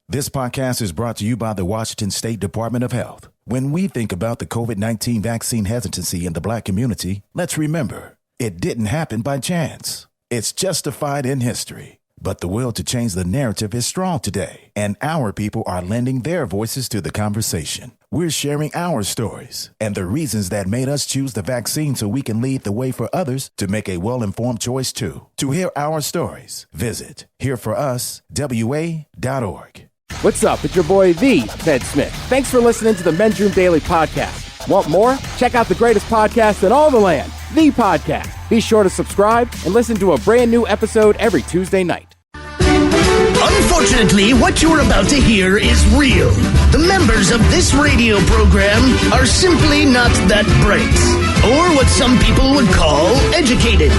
This podcast is brought to you by the Washington State Department of Health. When we think about the COVID-19 vaccine hesitancy in the Black community, let's remember, it didn't happen by chance. It's justified in history. But the will to change the narrative is strong today, and our people are lending their voices to the conversation. We're sharing our stories and the reasons that made us choose the vaccine so we can lead the way for others to make a well-informed choice too. To hear our stories, visit hereforuswa.org. What's up? It's your boy, The Ted Smith. Thanks for listening to the Men's Room Daily Podcast. Want more? Check out the greatest podcast in all the land, The Podcast. Be sure to subscribe and listen to a brand new episode every Tuesday night. Unfortunately, what you're about to hear is real. The members of this radio program are simply not that bright, or what some people would call educated.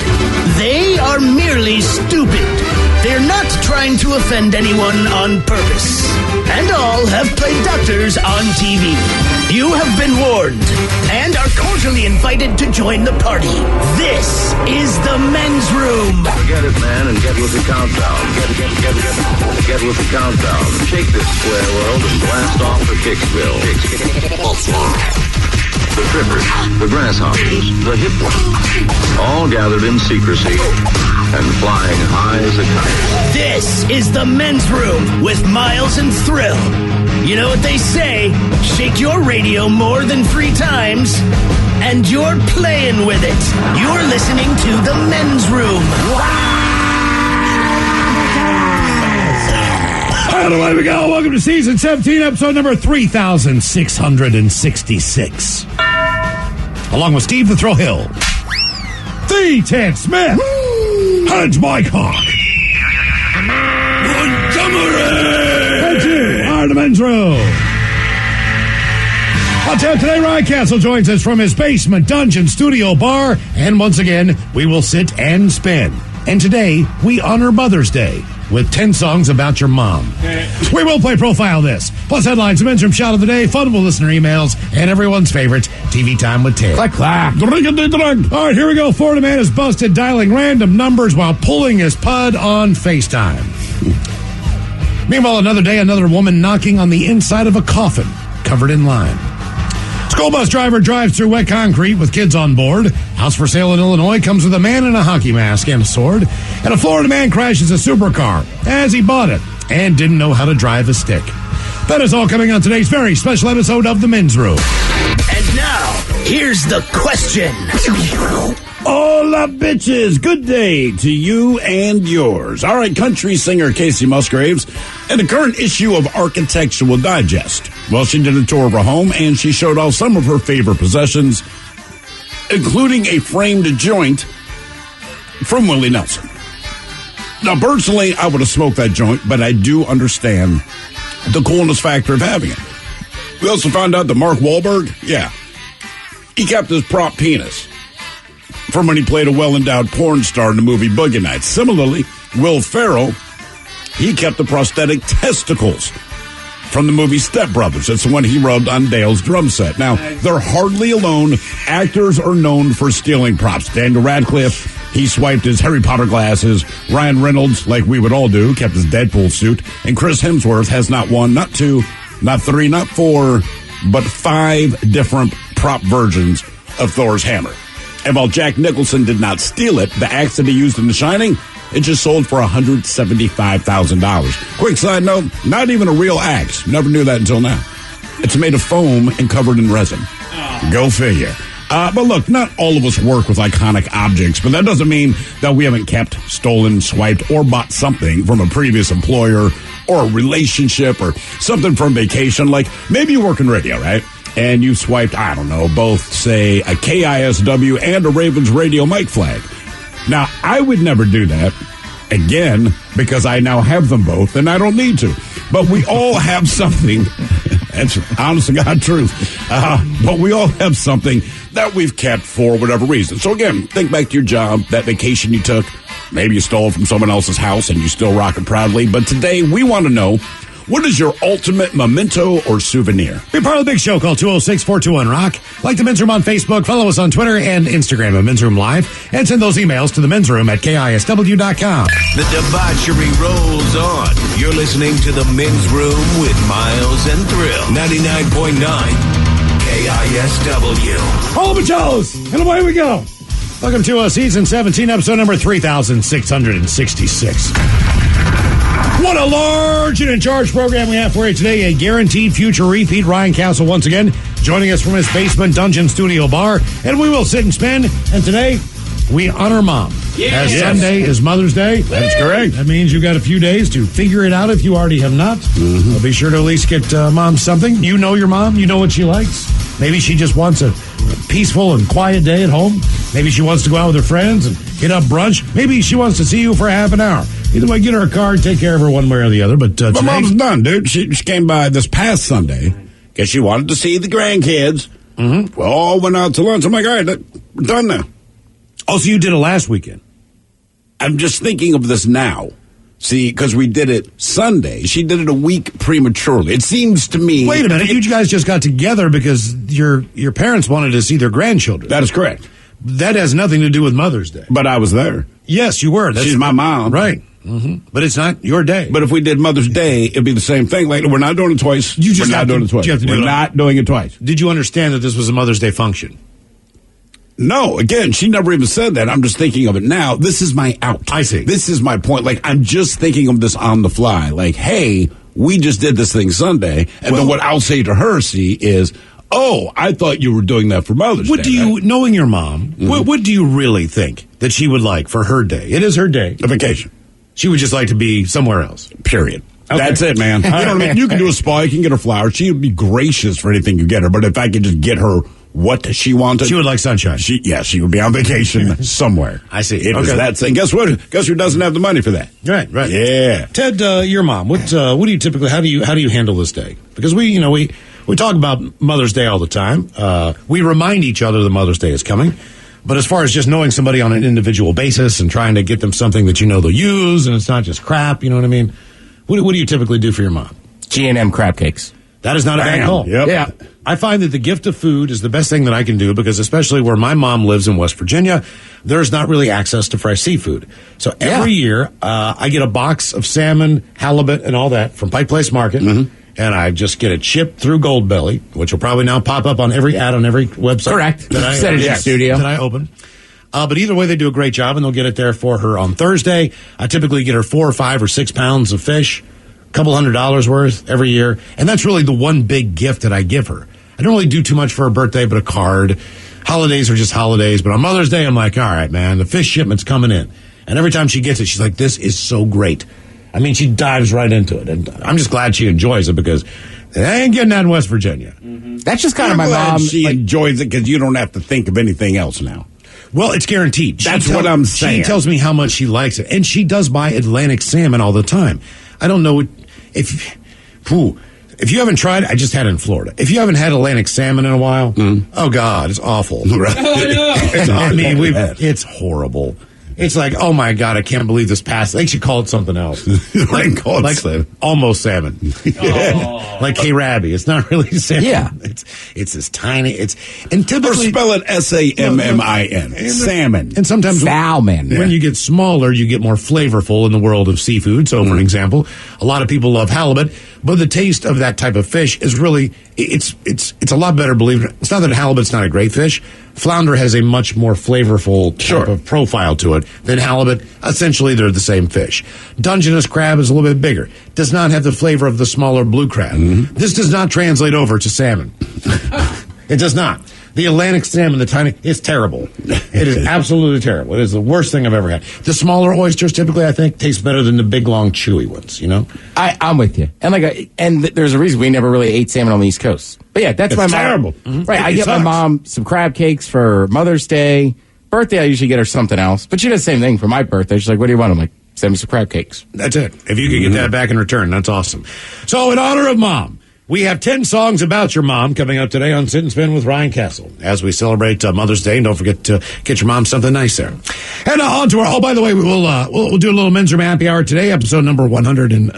They are merely stupid. They're not trying to offend anyone on purpose. And all have played doctors on TV. You have been warned and are cordially invited to join the party. This is the Men's Room. Forget it, man, and get with the countdown. Get with the countdown. Shake this square world and blast off for Kicksville. The trippers, the grasshoppers, the hip ones, all gathered in secrecy and flying high as a kite. This is the Men's Room with Miles and Thrill. You know what they say, shake your radio more than 3 times, and you're playing with it. You're listening to the Men's Room. All right, away we go. Welcome to season 17, episode number 3666. Along with Steve the Thrill Hill, the Ted Smith, and Mike Hawk. And you are the Men's Room. On tap today, Ryan Castle joins us from his basement dungeon studio bar. And once again, we will sit and spin. And today, we honor Mother's Day with 10 songs about your mom. We will play Profile This, plus headlines, the Men's Room Shot of the Day, fun with listener emails, and everyone's favorite, TV Time with Ted. Clack, clack. All right, here we go. Florida man is busted dialing random numbers while pulling his pud on FaceTime. Meanwhile, another day, another woman knocking on the inside of a coffin covered in lime. School bus driver drives through wet concrete with kids on board. House for sale in Illinois comes with a man in a hockey mask and a sword. And a Florida man crashes a supercar as he bought it and didn't know how to drive a stick. That is all coming on today's very special episode of The Men's Room. And now, here's the question. Hola, bitches. Good day to you and yours. All right, country singer Casey Musgraves in the current issue of Architectural Digest. Well, she did a tour of her home, and she showed off some of her favorite possessions, including a framed joint from Willie Nelson. Now, personally, I would have smoked that joint, but I do understand the coolness factor of having it. We also found out that Mark Wahlberg, he kept his prop penis from when he played a well-endowed porn star in the movie Boogie Nights. Similarly, Will Ferrell, he kept the prosthetic testicles from the movie Step Brothers. That's the one he rubbed on Dale's drum set. Now, they're hardly alone. Actors are known for stealing props. Daniel Radcliffe, he swiped his Harry Potter glasses. Ryan Reynolds, like we would all do, kept his Deadpool suit. And Chris Hemsworth has not 1, not 2, not 3, not 4, but 5 different prop versions of Thor's hammer. And while Jack Nicholson did not steal it, the axe that he used in The Shining, it just sold for $175,000. Quick side note, not even a real axe. Never knew that until now. It's made of foam and covered in resin. Go figure. But look, not all of us work with iconic objects, but that doesn't mean that we haven't kept, stolen, swiped, or bought something from a previous employer or a relationship or something from vacation. Like maybe you work in radio, right? And you swiped, I don't know, both, say, a KISW and a Ravens radio mic flag. Now, I would never do that, again, because I now have them both, and I don't need to. But we all have something, that's honest to God truth, but we all have something that we've kept for whatever reason. So, again, think back to your job, that vacation you took. Maybe you stole from someone else's house, and you still rock it proudly. But today, we want to know, What is your ultimate memento or souvenir? Be part of the big show. Call 206-421-ROCK. Like the Men's Room on Facebook. Follow us on Twitter and Instagram at Men's Room Live. And send those emails to the Men's Room at KISW.com. The debauchery rolls on. You're listening to the Men's Room with Miles and Thrill. 99.9 KISW. All the Joes, and away we go. Welcome to season 17, episode number 3666. What a large and in charge program we have for you today. A guaranteed future repeat. Ryan Castle once again joining us from his basement dungeon studio bar. And we will sit and spin. And today we honor Mom. As Sunday is Mother's Day. That's correct. That means you've got a few days to figure it out if you already have not. Well, be sure to at least get Mom something. You know your mom. You know what she likes. Maybe she just wants a peaceful and quiet day at home. Maybe she wants to go out with her friends and get up brunch. Maybe she wants to see you for half an hour. Either way, get her a card, take care of her one way or the other. But my mom's done, dude. She came by this past Sunday because she wanted to see the grandkids. We all went out to lunch. I'm like, all right, we're done now. Oh, so you did it last weekend? I'm just thinking of this now. See, because we did it Sunday. She did it a week prematurely. It seems to me... Wait a minute. You guys just got together because your parents wanted to see their grandchildren. That is correct. That has nothing to do with Mother's Day. But I was there. Yes, you were. She's my mom. Right. But it's not your day. But if we did Mother's Day, it'd be the same thing. Like, we're not doing it twice. We're not doing it twice. We're not doing it twice. Did you understand that this was a Mother's Day function? No, again, she never even said that. I'm just thinking of it now. This is my out. I see. This is my point. Like, I'm just thinking of this on the fly. Like, hey, we just did this thing Sunday. And then what I'll say to her, is, oh, I thought you were doing that for Mother's Day. What do you, knowing your mom, what do you really think that she would like for her day? It is her day. A vacation. She would just like to be somewhere else. Period. Okay. That's it, man. You know what I mean? You can do a spa, you can get her flowers. She would be gracious for anything you get her. But if I could just get her what she wanted. She would like sunshine. She would be on vacation somewhere. I see. It was that thing. Guess what? Guess who doesn't have the money for that? Right. Yeah. Ted, your mom, what do you typically, how do you handle this day? Because we talk about Mother's Day all the time. We remind each other that Mother's Day is coming. But as far as just knowing somebody on an individual basis and trying to get them something that you know they'll use and it's not just crap, you know what I mean? What do you typically do for your mom? G&M crab cakes. That is not a bad call. Yep. Yeah. I find that the gift of food is the best thing that I can do because especially where my mom lives in West Virginia, there's not really access to fresh seafood. So every year, I get a box of salmon, halibut, and all that from Pike Place Market, and I just get it shipped through Goldbelly, which will probably now pop up on every ad on every website. Correct. Said it in the studio. That I open. But either way, they do a great job, and they'll get it there for her on Thursday. I typically get her 4 or 5 or 6 pounds of fish, couple $100 worth every year. And that's really the one big gift that I give her. I don't really do too much for her birthday, but a card. Holidays are just holidays. But on Mother's Day, I'm like, all right, man, the fish shipment's coming in. And every time she gets it, she's like, this is so great. I mean, she dives right into it. And I'm just glad she enjoys it because they ain't getting that in West Virginia. That's just kind of my mom. She enjoys it because you don't have to think of anything else now. Well, it's guaranteed. That's what I'm saying. She tells me how much she likes it. And she does buy Atlantic salmon all the time. I don't know if you haven't tried it, I just had it in Florida. If you haven't had Atlantic salmon in a while, oh God, it's awful. Right. I mean, it's horrible. It's like, oh my God, I can't believe this passed. They should call it something else. like almost salmon. Like K-Rabbi. It's not really salmon. Yeah. It's this tiny, and typically. Or spell it S-A-M-M-I-N. Salmon. And sometimes salmon. When you get smaller, you get more flavorful in the world of seafood. So, for example, a lot of people love halibut, but the taste of that type of fish is really, it's a lot better, believe it. It's not that halibut's not a great fish. Flounder has a much more flavorful type of profile to it than halibut. Essentially, they're the same fish. Dungeness crab is a little bit bigger. Does not have the flavor of the smaller blue crab. This does not translate over to salmon. It does not. The Atlantic salmon, the tiny, it's terrible. It is absolutely terrible. It is the worst thing I've ever had. The smaller oysters typically, I think, taste better than the big, long, chewy ones, you know? I'm with you. And there's a reason we never really ate salmon on the East Coast. But yeah, that's my mom. Terrible. Right, I get my mom some crab cakes for Mother's Day. Birthday, I usually get her something else. But she does the same thing for my birthday. She's like, what do you want? I'm like, send me some crab cakes. That's it. If you could get that back in return, that's awesome. So in honor of Mom, We have 10 songs about your mom coming up today on Sit and Spin with Ryan Castle as we celebrate Mother's Day. And don't forget to get your mom something nice there. And on to our, oh, by the way, we'll do a little Men's Room Happy Hour today, episode number 57.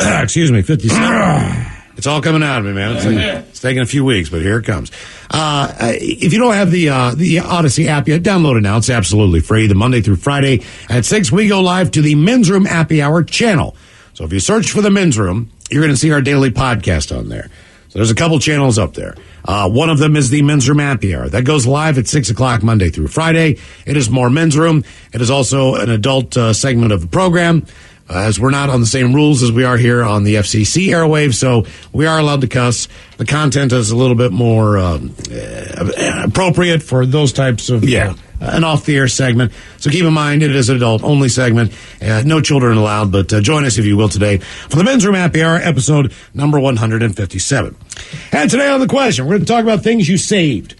It's all coming out of me, man. It's taking a few weeks, but here it comes. If you don't have the Odyssey app yet, download it now. It's absolutely free. The Monday through Friday at 6, we go live to the Men's Room Happy Hour channel. So if you search for the Men's Room, you're going to see our daily podcast on there. So there's a couple channels up there. One of them is the Men's Room Happy Hour. That goes live at 6 o'clock Monday through Friday. It is more Men's Room. It is also an adult segment of the program, as we're not on the same rules as we are here on the FCC airwaves, so we are allowed to cuss. The content is a little bit more appropriate for those types of an off-the-air segment. So keep in mind, it is an adult-only segment. No children allowed, but join us, if you will, today for the Men's Room Happy Hour, episode number 157. And today on the question, we're going to talk about things you saved.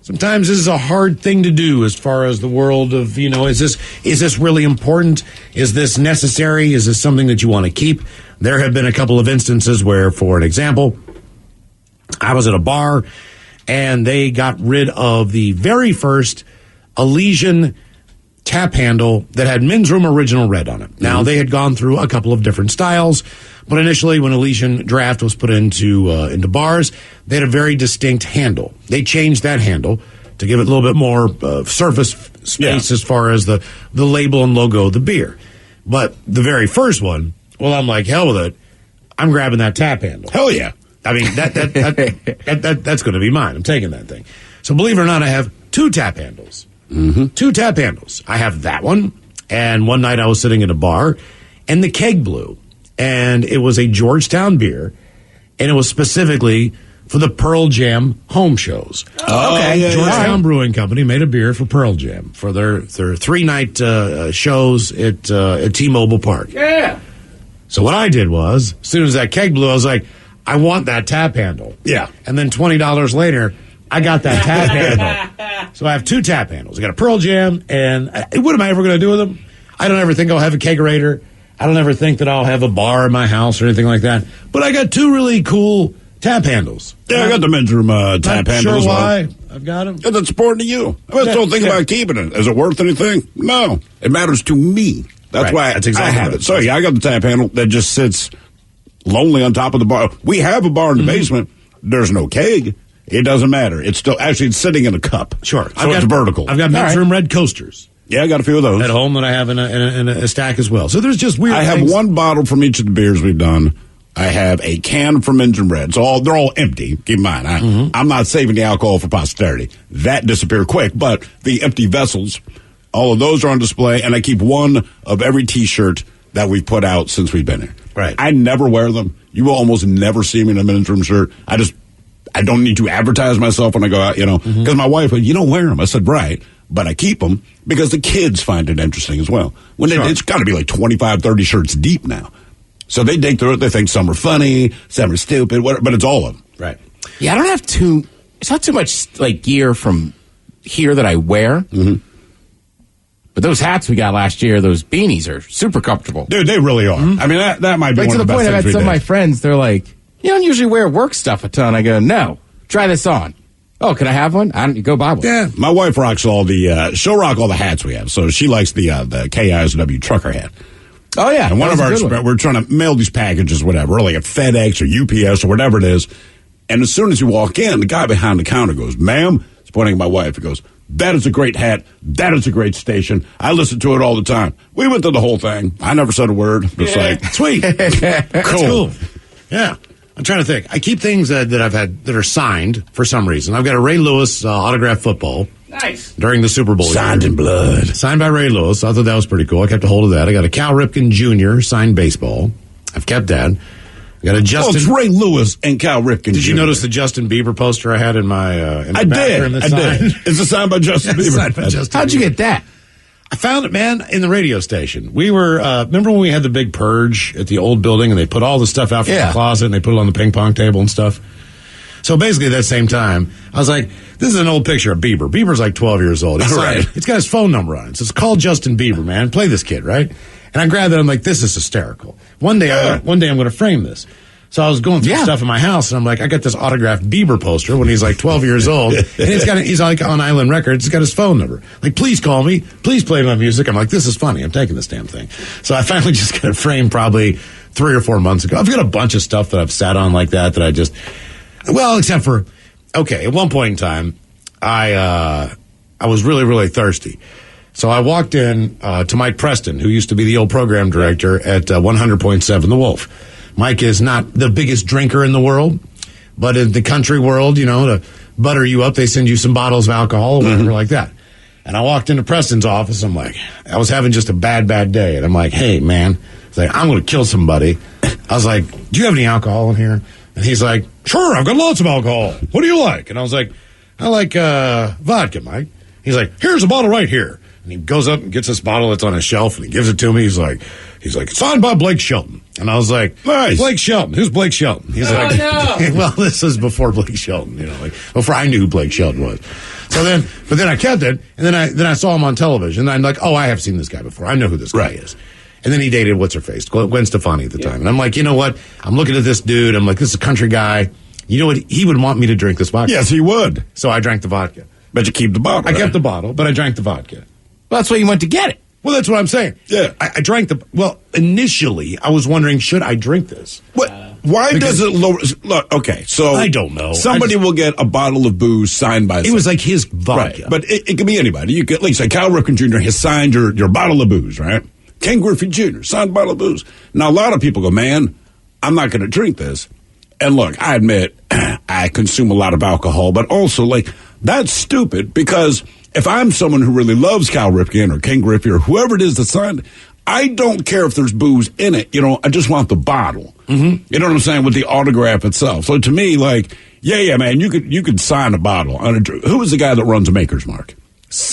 Sometimes this is a hard thing to do as far as the world of, is this really important? Is this necessary? Is this something that you want to keep? There have been a couple of instances where, for an example, I was at a bar and they got rid of the very first Elysian tap handle that had Men's Room Original Red on it. Now, they had gone through a couple of different styles, but initially when Elysian Draft was put into bars, they had a very distinct handle. They changed that handle to give it a little bit more surface space as far as the label and logo of the beer. But the very first one, well, I'm like, hell with it. I'm grabbing that tap handle. Hell yeah. I mean, that's going to be mine. I'm taking that thing. So believe it or not, I have 2 tap handles. 2 tap handles. I have that one, and one night I was sitting at a bar, and the keg blew, and it was a Georgetown beer, and it was specifically for the Pearl Jam home shows. Georgetown Brewing Company made a beer for Pearl Jam for their 3-night shows at T-Mobile Park. Yeah. So what I did was, as soon as that keg blew, I was like, I want that tap handle. Yeah. And then $20 later, I got that tap handle. So I have 2 tap handles. I got a Pearl Jam, and what am I ever going to do with them? I don't ever think I'll have a kegerator. I don't ever think that I'll have a bar in my house or anything like that. But I got 2 really cool tap handles. Yeah, I got the Men's Room tap handle as well. Why I've got them. Because it's important to you. I just don't think about keeping it. Is it worth anything? No. It matters to me. That's why That's exactly I have it. So, yeah, I got the tap handle that just sits lonely on top of the bar. We have a bar in the basement. There's no keg. It doesn't matter. It's still, actually, it's sitting in a cup. Sure. So it's vertical. I've got Men's Room Red coasters. Yeah, I got a few of those At home that I have in a stack as well. So there's just weird I things. have one bottle from each of the beers we've done. I have a can from Men's Room Red. So they're all empty. Keep in mind, I'm not saving the alcohol for posterity. That disappeared quick. But the empty vessels, all of those are on display. And I keep one of every T-shirt that we've put out since we've been here. Right. I never wear them. You will almost never see me in a Men's Room shirt. I don't need to advertise myself when I go out, because my wife would, you don't wear them. I said, right, but I keep them because the kids find it interesting as well. It's got to be like 25, 30 shirts deep now. So they dig through it. They think some are funny, some are stupid, whatever, but it's all of them. Right. Yeah, I don't have it's not too much like gear from here that I wear. But those hats we got last year, those beanies are super comfortable. Dude, they really are. I mean, that might be Like one to of the the point best I've things had we some of my did. friends, they're like, you don't usually wear work stuff a ton. I go, no, try this on. Oh, can I have one? Go buy one. Yeah, my wife rocks she'll rock all the hats we have. So she likes the KISW trucker hat. Oh, yeah. And one of That our, was a good one. we're trying to mail these packages, whatever, like at FedEx or UPS or whatever it is. And as soon as you walk in, the guy behind the counter goes, ma'am, he's pointing at my wife. He goes, that is a great hat. That is a great station. I listen to it all the time. We went through the whole thing. I never said a word. It's like, sweet. Cool. Yeah. I'm trying to think. I keep things that I've had that are signed for some reason. I've got a Ray Lewis autographed football. Nice. During the Super Bowl. Signed in blood. Signed by Ray Lewis. I thought that was pretty cool. I kept a hold of that. I got a Cal Ripken Jr. signed baseball. I've kept that. I got a Justin. It's Ray Lewis and Cal Ripken. Did you Jr. notice the Justin Bieber poster I had in my I bathroom? did. It's a sign by Justin Bieber. Signed by Justin How'd you Bieber. get that? I found it, man, in the radio station. We were, remember when we had the big purge at the old building and they put all the stuff out from the closet and they put it on the ping pong table and stuff? So basically at that same time, I was like, this is an old picture of Bieber. Bieber's like 12 years old. It's Right. It's got his phone number on it. So it's called Justin Bieber, man. Play this kid, right? And I grabbed it. I'm like, this is hysterical. One day I'm going to frame this. So I was going through stuff in my house, and I'm like, I got this autographed Bieber poster when he's like 12 years old, and he's like on Island Records. It's got his phone number. Like, please call me. Please play my music. I'm like, this is funny. I'm taking this damn thing. So I finally just got it framed probably 3 or 4 months ago. I've got a bunch of stuff that I've sat on like that I just, well, except for, okay, at one point in time, I was really, really thirsty. So I walked in to Mike Preston, who used to be the old program director at 100.7 The Wolf. Mike is not the biggest drinker in the world, but in the country world, you know, to butter you up, they send you some bottles of alcohol or whatever like that. And I walked into Preston's office. I'm like, I was having just a bad day. And I'm like, hey, man, it's like, I'm going to kill somebody. I was like, do you have any alcohol in here? And he's like, sure, I've got lots of alcohol. What do you like? And I was like, I like vodka, Mike. He's like, here's a bottle right here. And he goes up and gets this bottle that's on a shelf, and he gives it to me. He's like, signed by Blake Shelton. And I was like, nice. Blake Shelton. Who's Blake Shelton? He's like, no. Well, this is before Blake Shelton, you know, like before I knew who Blake Shelton was. So then, but then I kept it, and then I saw him on television, and I'm like, oh, I have seen this guy before. I know who this guy is. And then he dated what's her face, Gwen Stefani at the time. And I'm like, you know what? I'm looking at this dude. I'm like, this is a country guy. You know what? He would want me to drink this vodka. Yes, he would. So I drank the vodka. But you keep the bottle. I kept the bottle, but I drank the vodka. Well, that's why you went to get it. Well, that's what I'm saying. Yeah. I drank initially, I was wondering, should I drink this? What? Why does it lower? Look, okay, so I don't know. Somebody will get a bottle of booze signed by. It was like his vodka, right. But it can be anybody. You could, like, say, Cal Ripken Jr. has signed your bottle of booze, right? Ken Griffey Jr. signed a bottle of booze. Now, a lot of people go, man, I'm not going to drink this. And look, I admit I consume a lot of alcohol, but also, like, that's stupid because if I'm someone who really loves Cal Ripken or Ken Griffey or whoever it is that signed, I don't care if there's booze in it. You know, I just want the bottle. Mm-hmm. You know what I'm saying? With the autograph itself. So to me, like, yeah, man, you could sign a bottle. Who was the guy that runs a Maker's Mark?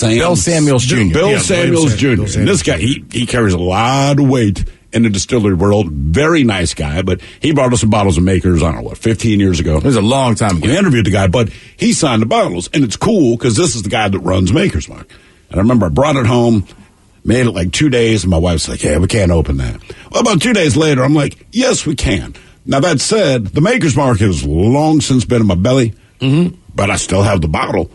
Bill Samuels Jr. Bill Samuels Jr. And this guy, he carries a lot of weight in the distillery world. Very nice guy, but he brought us some bottles of Makers, I don't know, 15 years ago. It was a long time ago. We interviewed the guy, but he signed the bottles, and it's cool because this is the guy that runs Maker's Mark. And I remember I brought it home, made it like 2 days, and my wife's like, yeah, we can't open that. Well, about 2 days later, I'm like, yes, we can. Now, that said, the Maker's Mark has long since been in my belly, but I still have the bottle.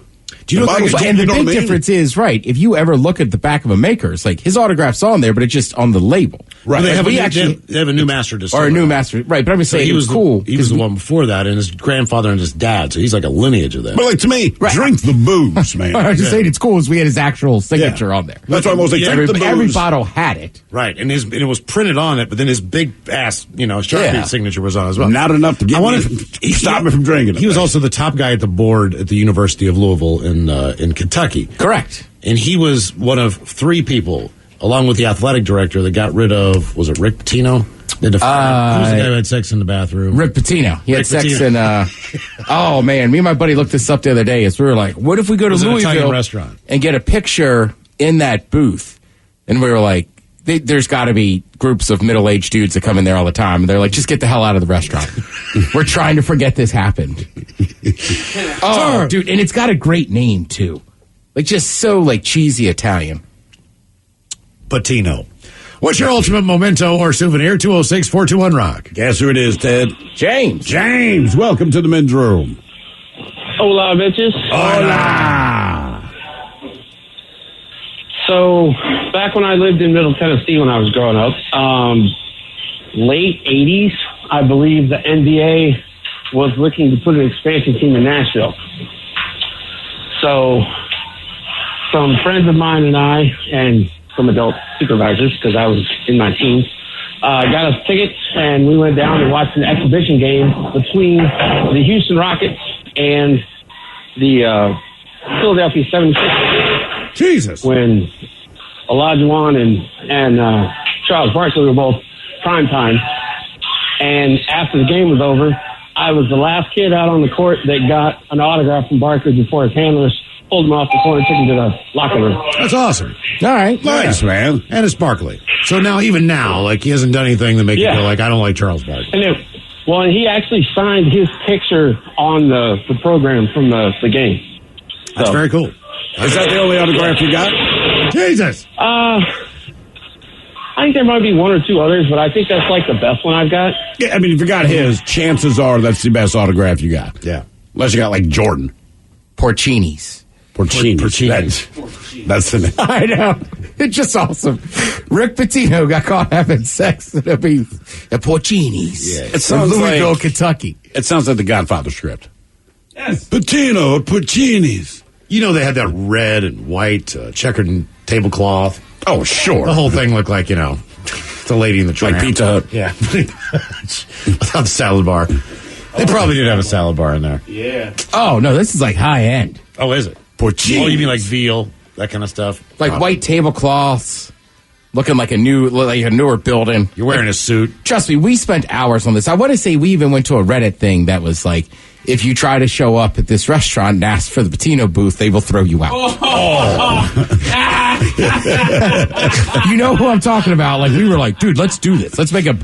Do you know the big difference is, right, if you ever look at the back of a Maker's, like, his autograph's on there, but it's just on the label. Right. Well, they have a new master distiller. Or a new master, right, but I'm just saying, he was cool. He was the one before that, and his grandfather and his dad, so he's like a lineage of that. But, like, to me, drink the booze, man. I was just saying it's cool as we had his actual signature on there. That's why I was like, drink the booze. Every bottle had it. Right, and it was printed on it, but then his big ass, Sharpie signature was on as well. Not enough to stop me from drinking it. He was also the top guy at the board at the University of Louisville in Kentucky. Correct. And he was one of 3 people, along with the athletic director, that got rid of, was it Rick Pitino? Who was the guy who had sex in the bathroom? Rick Pitino. He had sex in, oh man, me and my buddy looked this up the other day as we were like, what if we go to Louisville restaurant and get a picture in that booth? And we were like, there's got to be groups of middle-aged dudes that come in there all the time, and they're like, just get the hell out of the restaurant. We're trying to forget this happened. Oh, dude, and it's got a great name, too. Like, just so, like, cheesy Italian. Patino. What's your ultimate memento or souvenir? 206-421-ROCK. Guess who it is, Ted? James, welcome to the men's room. Hola, bitches. Hola. So, back when I lived in Middle Tennessee when I was growing up, late 80s, I believe the NBA was looking to put an expansion team in Nashville. So, some friends of mine and I, and some adult supervisors, because I was in my teens, got us tickets, and we went down and watched an exhibition game between the Houston Rockets and the Philadelphia 76ers. Jesus. When Olajuwon and Charles Barkley were both prime time. And after the game was over, I was the last kid out on the court that got an autograph from Barkley before his handlers pulled him off the court and took him to the locker room. That's awesome. All right. Nice, man. And it's Barkley. So even now, like, he hasn't done anything to make you feel like, I don't like Charles Barkley. And he actually signed his picture on the program from the game. That's very cool. Is that the only autograph you got? Jesus. I think there might be one or two others, but I think that's like the best one I've got. Yeah, I mean, if you got his, chances are that's the best autograph you got. Yeah. Unless you got like Jordan. Porcinis. That's the name. I know. It's just awesome. Rick Pitino got caught having sex at a Porcini's. Yeah, it sounds Louisville, like, Kentucky. It sounds like the Godfather script. Yes. Pitino at Porcini's. You know, they had that red and white checkered tablecloth. Oh, sure. The whole thing looked like, the lady in the tramp. Like Pizza Hut. Yeah. Without the salad bar. They probably did have a salad bar in there. Yeah. Oh, no, this is like high end. Oh, is it? Porcini. Oh, you mean like veal, that kind of stuff? Like white tablecloths, looking like a newer building. You're wearing a suit. Trust me, we spent hours on this. I want to say we even went to a Reddit thing that was like, if you try to show up at this restaurant and ask for the Pitino booth, they will throw you out. You know who I'm talking about? Like, we were like, dude, let's do this. Let's make a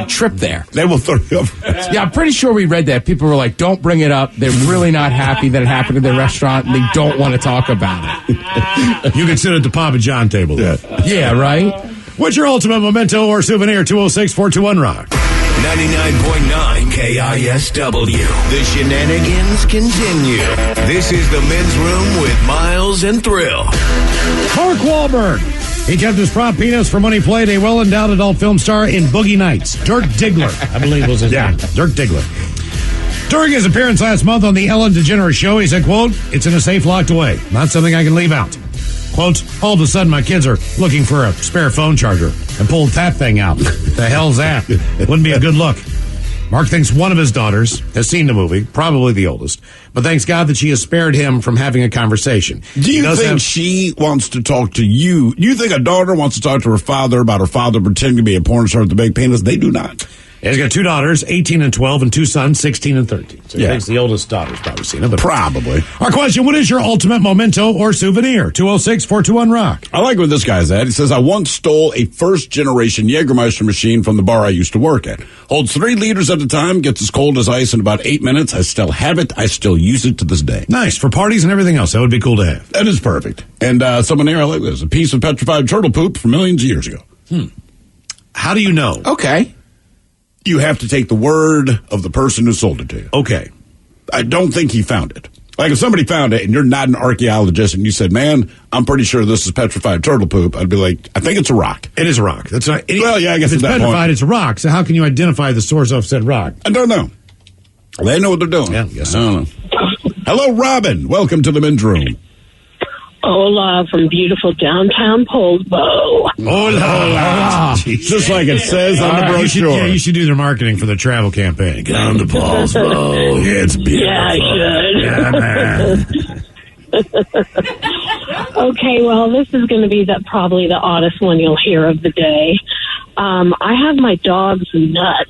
trip there. They will throw you up. Yeah, I'm pretty sure we read that. People were like, don't bring it up. They're really not happy that it happened in their restaurant, and they don't want to talk about it. You can sit at the Papa John table. Yeah, right? What's your ultimate memento or souvenir? 206-421-ROCK. 99.9 KISW. The shenanigans continue. This is the Men's Room with Miles and Thrill. Mark Wahlberg. He kept his prop penis from when he played a well-endowed adult film star in Boogie Nights. Dirk Diggler, I believe was his name. Dirk Diggler. During his appearance last month on the Ellen DeGeneres show, he said, quote, "It's in a safe locked away. Not something I can leave out." Quote, "All of a sudden my kids are looking for a spare phone charger and pulled that thing out. The hell's that? Wouldn't be a good look." Mark thinks one of his daughters has seen the movie, probably the oldest, but thanks God that she has spared him from having a conversation. Do you think she wants to talk to you? Do you think a daughter wants to talk to her father about her father pretending to be a porn star with the big penis? They do not. He's got two daughters, 18 and 12, and two sons, 16 and 13. So he thinks the oldest daughter's probably seen it. But probably. Our question, what is your ultimate memento or souvenir? 206-421-ROCK. I like what this guy's at. He says, I once stole a first-generation Jägermeister machine from the bar I used to work at. Holds 3 liters at a time, gets as cold as ice in about 8 minutes. I still have it. I still use it to this day. Nice. For parties and everything else, that would be cool to have. That is perfect. And someone here, I like this, a piece of petrified turtle poop from millions of years ago. How do you know? Okay. You have to take the word of the person who sold it to you. Okay. I don't think he found it. Like, if somebody found it and you're not an archaeologist and you said, man, I'm pretty sure this is petrified turtle poop, I'd be like, I think it's a rock. It is a rock. That's not. Well, yeah, I guess if it's at that petrified, point, it's a rock. So how can you identify the source of said rock? I don't know. They know what they're doing. Yeah, yes, I don't know. Hello, Robin. Welcome to the Men's Room. Hola from beautiful downtown Polsbo. Hola. Just like it says on the brochure. You should do their marketing for the travel campaign. Get on to Polsbo. It's beautiful. Yeah, I should. Yeah, man. Okay, well, this is going to be probably the oddest one you'll hear of the day. I have my dog's nuts.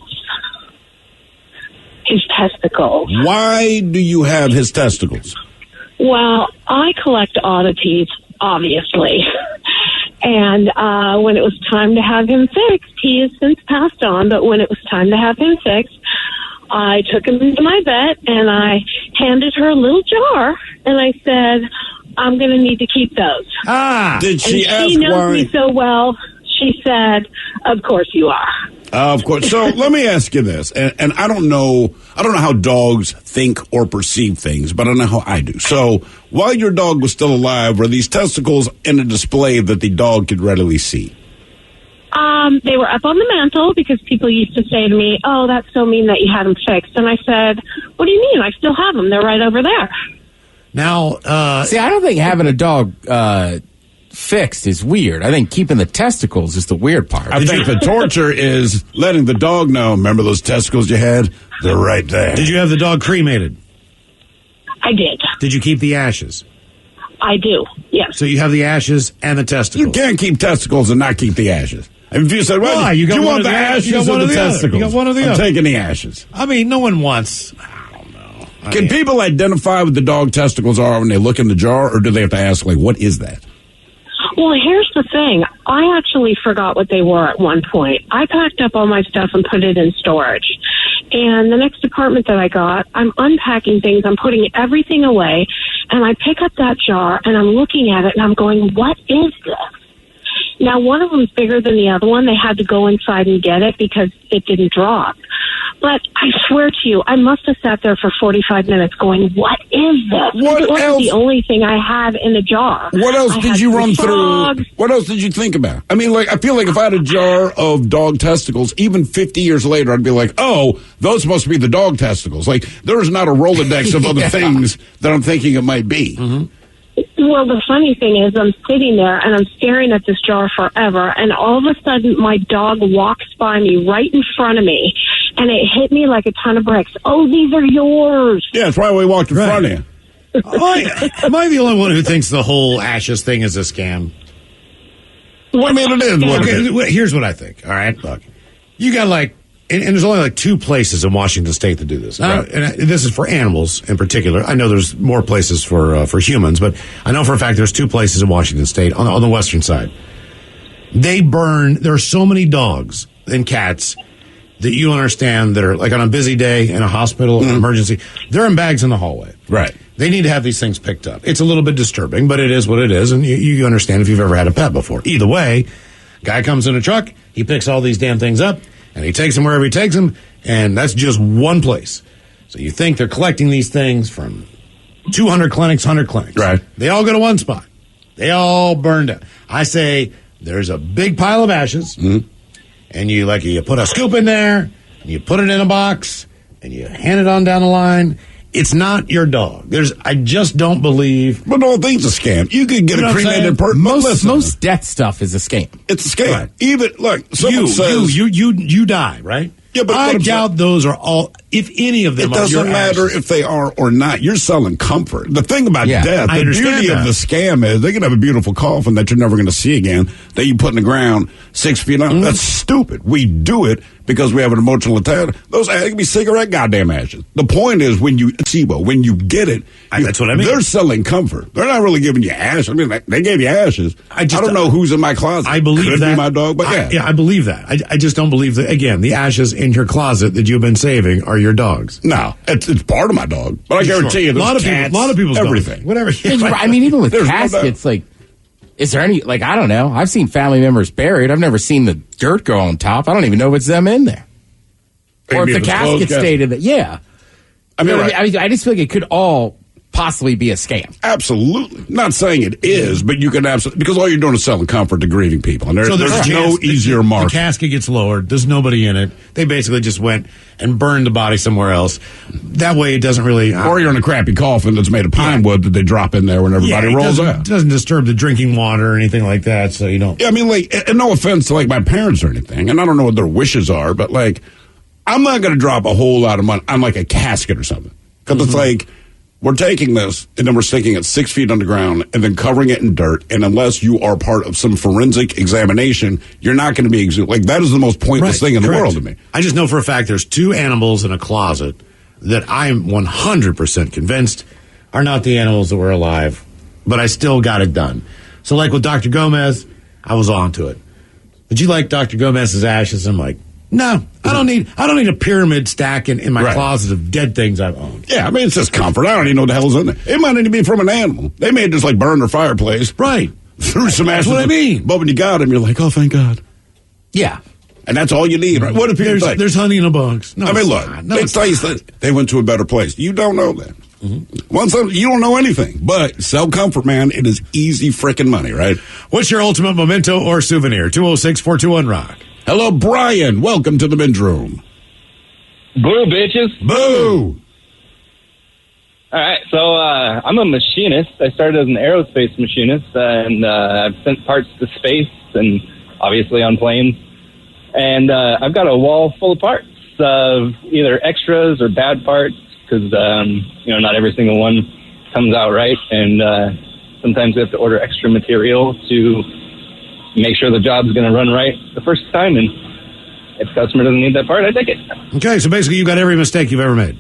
His testicles. Why do you have his testicles? Well, I collect oddities, obviously. And when it was time to have him fixed, he has since passed on, but when it was time to have him fixed, I took him to my vet and I handed her a little jar and I said, I'm going to need to keep those. Did she and ask she knows why? me so well, she said, of course you are. Of course. So let me ask you this, and I don't know how dogs think or perceive things, but I know how I do. So while your dog was still alive, were these testicles in a display that the dog could readily see? They were up on the mantle because people used to say to me, oh, that's so mean that you had them fixed. And I said, what do you mean? I still have them. They're right over there. Now, see, I don't think having a dog fixed is weird. I think keeping the testicles is the weird part. I think the torture is letting the dog know, remember those testicles you had? They're right there. Did you have the dog cremated? I did. Did you keep the ashes? I do, yes. So you have the ashes and the testicles. You can't keep testicles and not keep the ashes. If you said, well, Why? you got one want or the the other. ashes You got or one the or the other. testicles? You got one or the I'm other. taking the ashes. I mean, no one wants. I don't know. Can people identify what the dog testicles are when they look in the jar, or do they have to ask, like, what is that? Well, here's the thing. I actually forgot what they were at one point. I packed up all my stuff and put it in storage. And the next apartment that I got, I'm unpacking things. I'm putting everything away. And I pick up that jar, and I'm looking at it, and I'm going, what is this? Now, one of them's bigger than the other one. They had to go inside and get it because it didn't drop. But I swear to you, I must have sat there for 45 minutes going, what is this? What it wasn't else? the only thing I had in the jar. What else I did had you some run frogs. through? What else did you think about? I mean, like, I feel like if I had a jar of dog testicles, even 50 years later, I'd be like, oh, those must be the dog testicles. Like, there is not a Rolodex of other things that I'm thinking it might be. Mm-hmm. Well, the funny thing is I'm sitting there and I'm staring at this jar forever, and all of a sudden my dog walks by me right in front of me, and it hit me like a ton of bricks. Oh, these are yours. Yeah, that's why we walked in front of you. Am I the only one who thinks the whole ashes thing is a scam? I mean, it is. Okay, here's what I think. All right, look, you got like, and there's only like 2 places in Washington State that do this. Right. And this is for animals in particular. I know there's more places for humans, but I know for a fact there's 2 places in Washington State on the western side. They burn. There are so many dogs and cats that you understand that are like on a busy day in a hospital, an emergency. They're in bags in the hallway. Right. They need to have these things picked up. It's a little bit disturbing, but it is what it is, and you understand if you've ever had a pet before. Either way, guy comes in a truck, he picks all these damn things up, and he takes them wherever he takes them, and that's just one place. So you think they're collecting these things from 200 clinics, 100 clinics. Right. They all go to one spot. They all burn down. I say there's a big pile of ashes, and you put a scoop in there, and you put it in a box, and you hand it on down the line. It's not your dog. I just don't believe. But the whole thing's a scam. You could get a cremated person. Most death stuff is a scam. It's a scam. Right. Even, look, someone says... You die, right? Yeah, but I doubt those are all, if any of them it are your doesn't matter ashes. if they are or not. You're selling comfort. The thing about death, I the understand beauty of that. the scam is they can have a beautiful coffin that you're never going to see again that you put in the ground 6 feet up. That's stupid. We do it because we have an emotional attachment. Those can be cigarette goddamn ashes. The point is when you get it, that's what I mean. They're selling comfort. They're not really giving you ashes. I mean, they gave you ashes. I don't know who's in my closet. I believe Could that. be my dog, but I believe that. I just don't believe that. Again, the ashes in your closet that you've been saving are your dogs. No, it's part of my dog. But I guarantee you, a lot of people's everything. dogs. Whatever. I mean, even with There's no caskets, like, is there any, like, I don't know. I've seen family members buried. I've never seen the dirt go on top. I don't even know if it's them in there. Or if the casket stayed in it. Yeah. I mean, right. I mean, I just feel like it could all possibly be a scam. Absolutely. Not saying it is, but you can absolutely, because all you're doing is selling comfort to grieving people. And there's no easier mark. The casket gets lowered. There's nobody in it. They basically just went and burned the body somewhere else. That way it doesn't really... or you're in a crappy coffin that's made of pine wood that they drop in there when everybody rolls out. It doesn't disturb the drinking water or anything like that, so you don't... Yeah, I mean, like, and no offense to, like, my parents or anything, and I don't know what their wishes are, but, like, I'm not going to drop a whole lot of money on, like, a casket or something. Because it's like... we're taking this, and then we're sticking it 6 feet underground and then covering it in dirt. And unless you are part of some forensic examination, you're not going to be exhumed. Like, that is the most pointless thing in the world to me. I just know for a fact there's 2 animals in a closet that I'm 100% convinced are not the animals that were alive, but I still got it done. So, like with Dr. Gomez, I was on to it. Would you like Dr. Gomez's ashes? I'm like, no, I don't need a pyramid stack in my closet of dead things I've owned. Yeah, I mean, it's just comfort. I don't even know what the hell's in there. It might even be from an animal. They may have just, like, burned their fireplace. Right. Threw some ashes. That's what I mean. But when you got them, you're like, oh, thank God. Yeah. And that's all you need, right? What if there's honey in a box? No, I mean, look, they went to a better place. You don't know that. Once you don't know anything, but sell comfort, man. It is easy freaking money, right? What's your ultimate memento or souvenir? 206-421-ROCK. Hello, Brian. Welcome to the men's room. Boo, bitches. Boo. All right, so I'm a machinist. I started as an aerospace machinist, and I've sent parts to space and obviously on planes. And I've got a wall full of parts of either extras or bad parts because, not every single one comes out right. And sometimes we have to order extra material to make sure the job's going to run right the first time. And if the customer doesn't need that part, I take it. Okay, so basically you got every mistake you've ever made.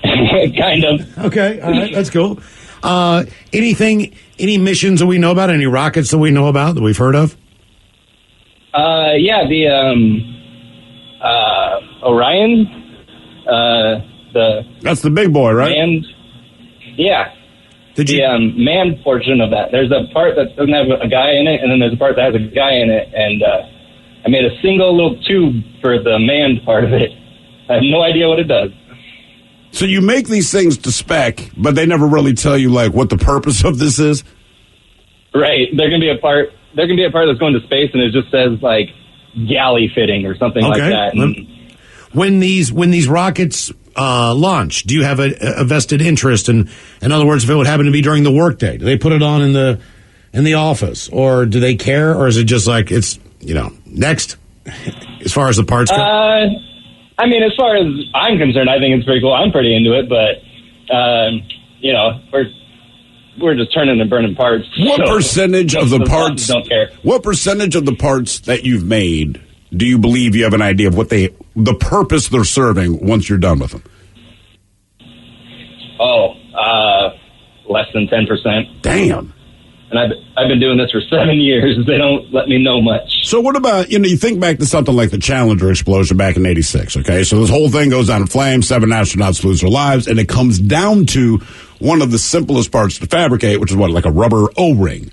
Kind of. Okay, all right, that's cool. Any missions that we know about, any rockets that we know about that we've heard of? Yeah, the Orion, that's the big boy, right? And yeah. the manned portion of that. There's a part that doesn't have a guy in it, and then there's a part that has a guy in it, and I made a single little tube for the manned part of it. I have no idea what it does. So you make these things to spec, but they never really tell you like what the purpose of this is? Right. There can be a part that's going to space, and it just says like galley fitting or something like that. And when these rockets launch, do you have a vested interest in other words, if it would happen to be during the workday, do they put it on in the office, or do they care, or is it just like it's next as far as the parts go? I mean, as far as I'm concerned, I think it's pretty cool. I'm pretty into it, but we're just turning and burning parts. What percentage of the parts don't care? What percentage of the parts that you've made do you believe you have an idea of what the purpose they're serving once you're done with them? Less than 10%. Damn. And I've been doing this for 7 years. They don't let me know much. So what about, you think back to something like the Challenger explosion back in 86, okay? So this whole thing goes down in flames, 7 astronauts lose their lives, and it comes down to one of the simplest parts to fabricate, which is like a rubber O-ring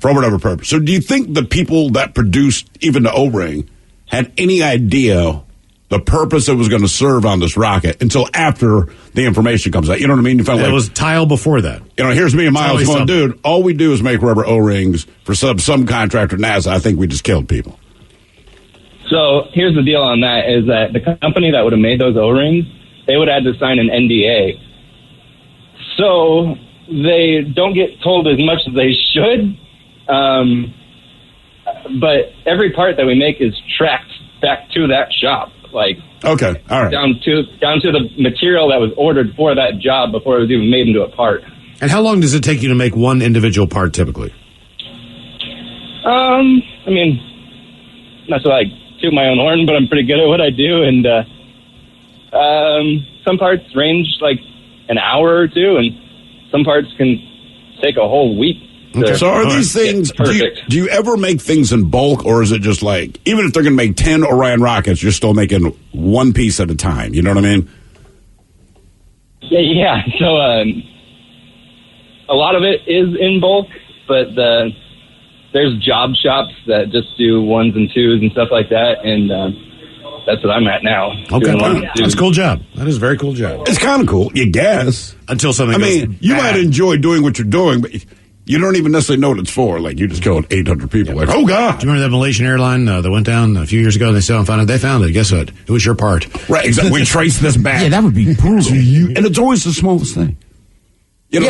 for whatever purpose. So do you think the people that produced even the O-ring had any idea the purpose it was going to serve on this rocket until after the information comes out? You know what I mean? You felt it was tile before that. Here's me and Miles going, dude, all we do is make rubber O-rings for some contractor, NASA. I think we just killed people. So here's the deal on that, is that the company that would have made those O-rings, they would have had to sign an NDA. So they don't get told as much as they should. But every part that we make is tracked back to that shop. Okay, all right. Down to the material that was ordered for that job before it was even made into a part. And how long does it take you to make one individual part typically? I mean, not to toot my own horn, but I'm pretty good at what I do, and some parts range like an hour or two, and some parts can take a whole week. So are these things, do you ever make things in bulk, or is it just like, even if they're going to make 10 Orion rockets, you're still making one piece at a time? You know what I mean? Yeah. So a lot of it is in bulk, but there's job shops that just do ones and twos and stuff like that, and that's what I'm at now. Okay, that's a cool job. That is a very cool job. It's kind of cool, you guess. Until something goes you bad. might enjoy doing what you're doing, but you don't even necessarily know what it's for. Like, you just killed 800 people. Like, oh, God. Do you remember that Malaysian airline that went down a few years ago? And they found it. Guess what? It was your part. Right, exactly. We traced this back. Yeah, that would be brutal. And it's always the smallest thing.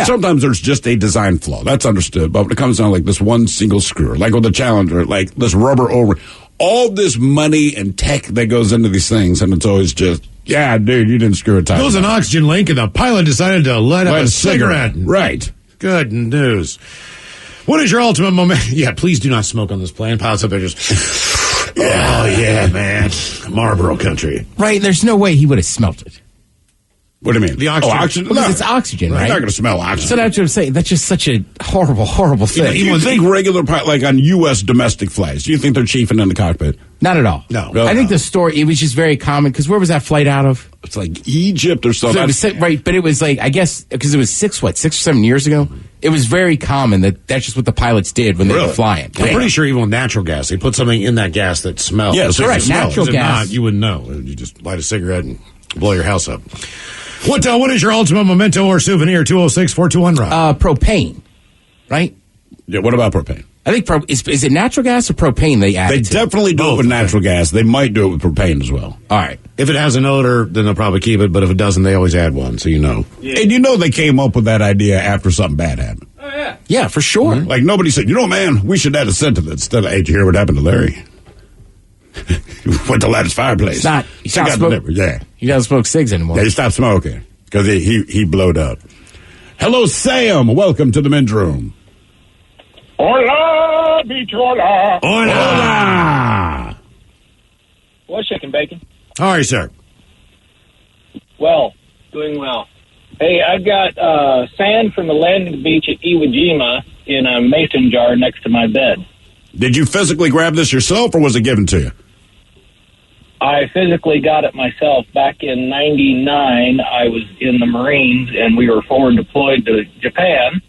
Sometimes there's just a design flaw. That's understood. But when it comes down like this one single screw, like with the Challenger, like this rubber over, all this money and tech that goes into these things, and it's always just, yeah, dude, you didn't screw it tight. There was an oxygen leak, and the pilot decided to light up a cigarette. Right. Good news. What is your ultimate moment? Yeah, please do not smoke on this plane. Pilots up there just, oh, yeah, man. Marlboro country. Right, there's no way he would have smelt it. What do you mean? The oxygen. Oxygen? Because it's oxygen, right? You're not going to smell oxygen. So that's what I'm saying. That's just such a horrible, horrible thing. Do you think regular pilot, like on U.S. domestic flights, do you think they're chiefing in the cockpit? Not at all. No. I think the story, it was just very common, because where was that flight out of? It's like Egypt or something. So right, but it was like, I guess, because it was 6 or 7 years ago, it was very common that's just what the pilots did when they were flying. I'm pretty sure even with natural gas, they put something in that gas that smells. Yeah, so correct. Natural gas. If not, you wouldn't know. You just light a cigarette and blow your house up. What is your ultimate memento or souvenir? 206-421-ROCK. Propane, right? Yeah, what about propane? I think, is it natural gas or propane they add? They definitely do it with natural gas. They might do it with propane as well. All right. If it has an odor, then they'll probably keep it, but if it doesn't, they always add one, so you know. Yeah. And they came up with that idea after something bad happened. Oh, yeah. Yeah, for sure. Mm-hmm. Like, nobody said, man, we should add a scent to that. Instead of, hey, did you hear what happened to Larry? Went to light his fireplace. It's not. You stopped smoking. Yeah. You don't smoke cigs anymore. Yeah, he stopped smoking because he blowed up. Hello, Sam. Welcome to the men's room. Hola, bichola. Hola. What's chicken bacon? How are you, sir? Well, doing well. Hey, I've got sand from the landing beach at Iwo Jima in a mason jar next to my bed. Did you physically grab this yourself, or was it given to you? I physically got it myself. Back in '99, I was in the Marines, and we were forward deployed to Japan.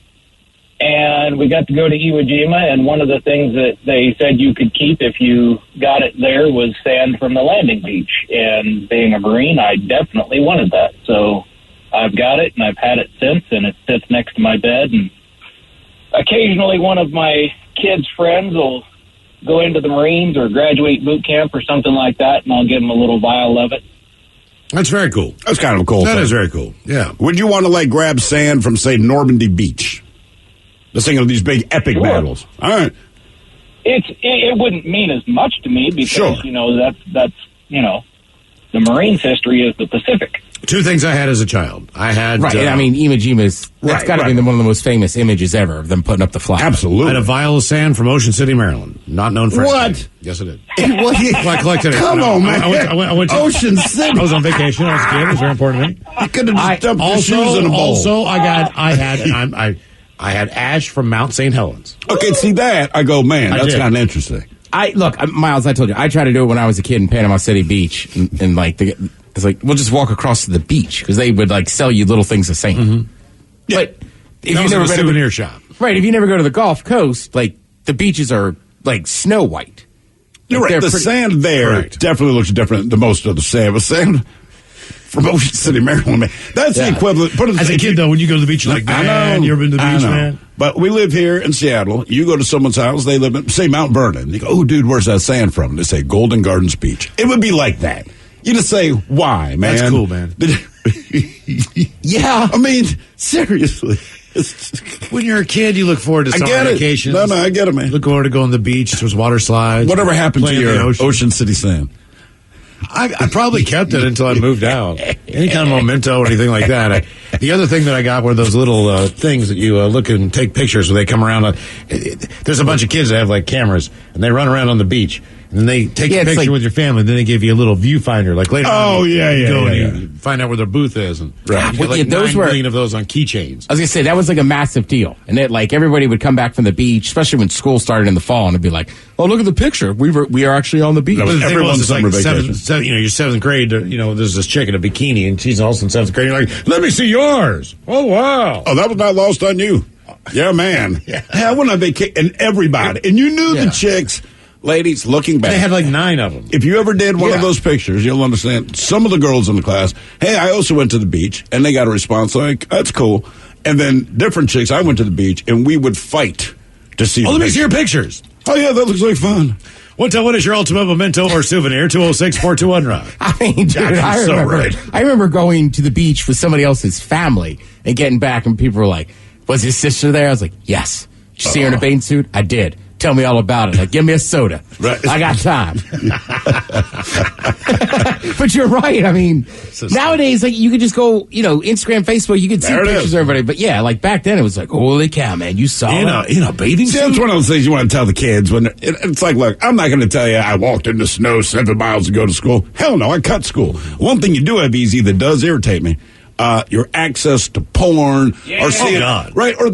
And we got to go to Iwo Jima, and one of the things that they said you could keep if you got it there was sand from the landing beach. And being a Marine, I definitely wanted that. So I've got it, and I've had it since, and it sits next to my bed. And occasionally one of my kids' friends will go into the Marines or graduate boot camp or something like that, and I'll give them a little vial of it. That's very cool. That's kind of a cool thing. That is very cool. Yeah. Would you want to, like, grab sand from, say, Normandy Beach? Just thinking of these big epic battles. All right. It wouldn't mean as much to me because, Sure. you know, that's you know, the Marines' history is the Pacific. Two things I had as a child. I had... Right, I mean, Iwo Jima's, that's got to be one of the most famous images ever of them putting up the flag. Absolutely. I had a vial of sand from Ocean City, Maryland. Not known for What? anything. Yes, I did. Well, I collected it. Come on, man. I went to Ocean City. I was on vacation. I was a kid. It was very important to me. You could have just dumped your shoes in a bowl. Also, I had ash from Mount St. Helens. Okay, see that? I go, man, that's kind of interesting. Miles, I told you, I tried to do it when I was a kid in Panama City Beach, and like, it's like, we'll just walk across to the beach, because they would, like, sell you little things of sand. Mm-hmm. Yeah. But if that you was never a been souvenir shop. Right, if you never go to the Gulf Coast, like, the beaches are, like, snow white. You're Like, right. The sand there definitely looks different than most of the sand. But sand from Ocean City, Maryland, man, that's the equivalent. As a kid, though, when you go to the beach, you're like, man, you ever been to the beach, man? But we live here in Seattle. You go to someone's house, they live in, say, Mount Vernon. You go, oh, dude, where's that sand from? And they say, Golden Gardens Beach. It would be like that. You just say, why, man? That's cool, man. Yeah. I mean, seriously. When you're a kid, you look forward to summer vacations. No, I get it, man. Look forward to going to the beach. There's water slides. Whatever happened to your Ocean City sand? I probably kept it until I moved out. Any kind of memento or anything like that. The other thing that I got were those little things that you look and take pictures where they come around. There's a bunch of kids that have like cameras, and they run around on the beach. And then they take a picture with your family, and then they give you a little viewfinder. Like later on, you find out where their booth is. And you get like 9 million of those on keychains. I was going to say, that was like a massive deal. And it, like, everybody would come back from the beach, especially when school started in the fall, and it'd be like, oh, look at the picture. We are actually on the beach. Everyone's summer vacation. You're 7th grade, there's this chick in a bikini, and she's also in 7th grade. You're like, let me see yours. Oh, wow. Oh, that was not lost on you. Yeah, man. Hey, I went on vacation, and everybody. And you knew the chicks... Ladies, looking back. They had like 9 of them. If you ever did one of those pictures, you'll understand. Some of the girls in the class, hey, I also went to the beach, and they got a response like, that's cool. And then different chicks, I went to the beach, and we would fight to see let me see your pictures. Oh, yeah, that looks like fun. What is your ultimate memento or souvenir? 206-421-ROCK. I mean, dude, I remember going to the beach with somebody else's family and getting back, and people were like, was his sister there? I was like, yes. Did you see her in a bathing suit? I did. Tell me all about it. Like, give me a soda. Right. I got time. But you're right. I mean, nowadays, like, you could just go, Instagram, Facebook, you could see pictures of everybody. But yeah, like back then, it was like, holy cow, man, you saw it. In a bathing suit? That's one of those things you want to tell the kids. It's like, look, I'm not going to tell you I walked in the snow 7 miles to go to school. Hell no, I cut school. One thing you do have easy that does irritate me, your access to porn or seeing, right? Or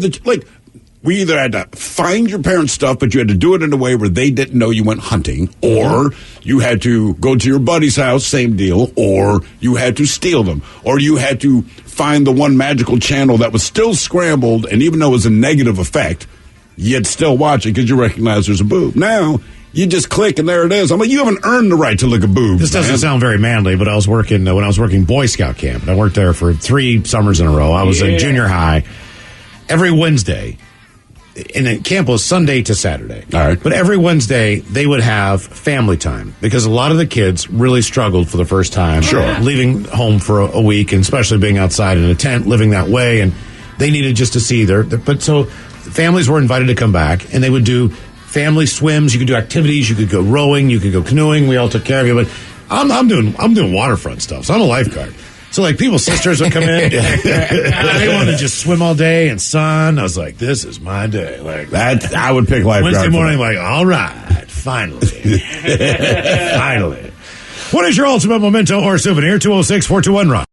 we either had to find your parents' stuff, but you had to do it in a way where they didn't know you went hunting, or you had to go to your buddy's house, same deal, or you had to steal them, or you had to find the one magical channel that was still scrambled, and even though it was a negative effect, you'd still watch it because you recognize there's a boob. Now, you just click and there it is. I'm like, you haven't earned the right to look at boobs. This doesn't sound very manly, but I was working, when I was working Boy Scout camp, and I worked there for 3 summers in a row. I was in junior high. Every Wednesday, and the camp was Sunday to Saturday. All right. But every Wednesday, they would have family time because a lot of the kids really struggled for the first time. Sure. Leaving home for a week, and especially being outside in a tent, living that way. And they needed just to see but so families were invited to come back, and they would do family swims. You could do activities. You could go rowing. You could go canoeing. We all took care of you. But I'm doing waterfront stuff. So I'm a lifeguard. So, like, people's sisters would come in. They wanted to just swim all day and sun. I was like, this is my day. Like that, I would pick lifeguard. Wednesday morning, like, all right, finally. Finally. What is your ultimate memento or souvenir? 206-421-ROCK.